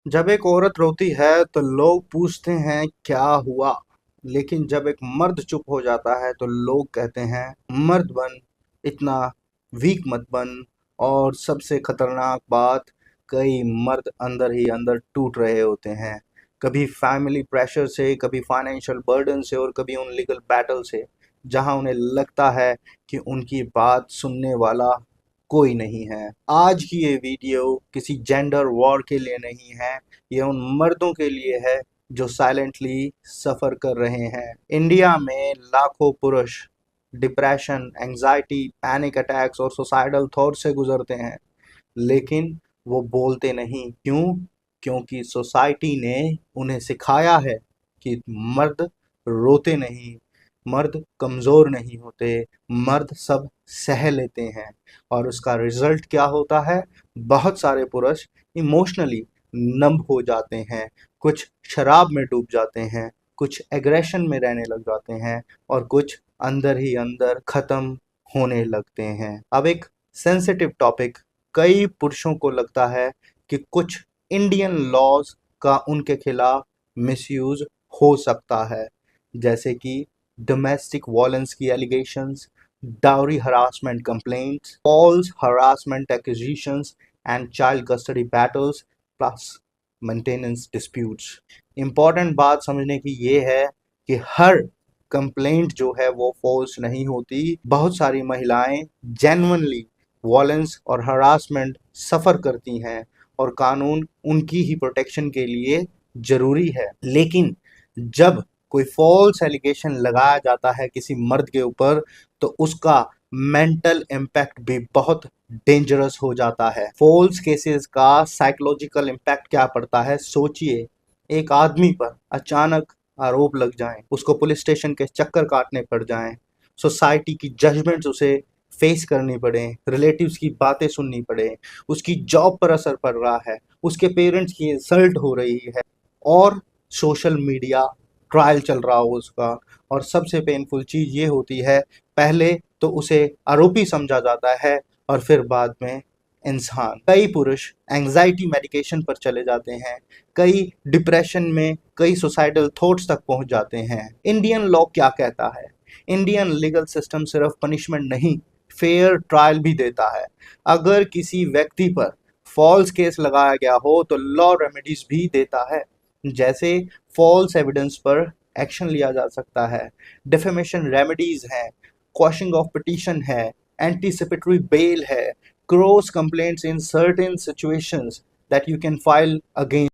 जब एक औरत रोती है तो लोग पूछते हैं क्या हुआ। लेकिन जब एक मर्द चुप हो जाता है तो लोग कहते हैं मर्द बन, इतना वीक मत बन। और सबसे खतरनाक बात, कई मर्द अंदर ही अंदर टूट रहे होते हैं। कभी फैमिली प्रेशर से, कभी फाइनेंशियल बर्डन से और कभी उन लीगल बैटल से, जहां उन्हें लगता है कि उनकी बात सुनने वाला कोई नहीं है। आज की ये वीडियो किसी जेंडर वॉर के लिए नहीं है, ये उन मर्दों के लिए है जो साइलेंटली सफर कर रहे हैं। इंडिया में लाखों पुरुष डिप्रेशन, एंजाइटी, पैनिक अटैक्स और सुसाइडल थॉट से गुजरते हैं, लेकिन वो बोलते नहीं। क्यों? क्योंकि सोसाइटी ने उन्हें सिखाया है कि मर्द रोते नहीं, मर्द कमज़ोर नहीं होते, मर्द सब सह लेते हैं। और उसका रिजल्ट क्या होता है? बहुत सारे पुरुष इमोशनली नम हो जाते हैं, कुछ शराब में डूब जाते हैं, कुछ एग्रेशन में रहने लग जाते हैं और कुछ अंदर ही अंदर ख़त्म होने लगते हैं। अब एक सेंसिटिव टॉपिक, कई पुरुषों को लगता है कि कुछ इंडियन लॉज का उनके खिलाफ मिसयूज हो सकता है, जैसे कि डोमेस्टिक वायलेंस की allegations, dowry harassment complaints, false harassment accusations and child custody battles plus maintenance disputes. Important बात समझने की ये है कि हर कंप्लेंट जो है वो फॉल्स नहीं होती। बहुत सारी महिलाएं जेन्युइनली वॉयलेंस और हरासमेंट सफ़र करती हैं और कानून उनकी ही प्रोटेक्शन के लिए ज़रूरी है। लेकिन जब कोई फॉल्स एलिगेशन लगाया जाता है किसी मर्द के ऊपर, तो उसका मेंटल इम्पैक्ट भी बहुत डेंजरस हो जाता है। फॉल्स केसेस का साइकोलॉजिकल इम्पैक्ट क्या पड़ता है, सोचिए। एक आदमी पर अचानक आरोप लग जाएं, उसको पुलिस स्टेशन के चक्कर काटने पड़ जाएं, सोसाइटी की जजमेंट्स उसे फेस करनी पड़े, रिलेटिव्स की बातें सुननी पड़े, उसकी जॉब पर असर पड़ रहा है, उसके पेरेंट्स की इंसल्ट हो रही है और सोशल मीडिया ट्रायल चल रहा हो उसका। और सबसे पेनफुल चीज़ ये होती है, पहले तो उसे आरोपी समझा जाता है और फिर बाद में इंसान। कई पुरुष एंजाइटी मेडिकेशन पर चले जाते हैं, कई डिप्रेशन में, कई सुसाइडल थॉट्स तक पहुंच जाते हैं। इंडियन लॉ क्या कहता है? इंडियन लीगल सिस्टम सिर्फ पनिशमेंट नहीं, फेयर ट्रायल भी देता है। अगर किसी व्यक्ति पर फॉल्स केस लगाया गया हो तो लॉ रेमेडीज भी देता है, जैसे फॉल्स एविडेंस पर एक्शन लिया जा सकता है, डिफेमेशन रेमेडीज हैं, क्वॉशिंग ऑफ पिटीशन है, एंटीसिपेटरी बेल है, cross complaints in certain situations that you can file against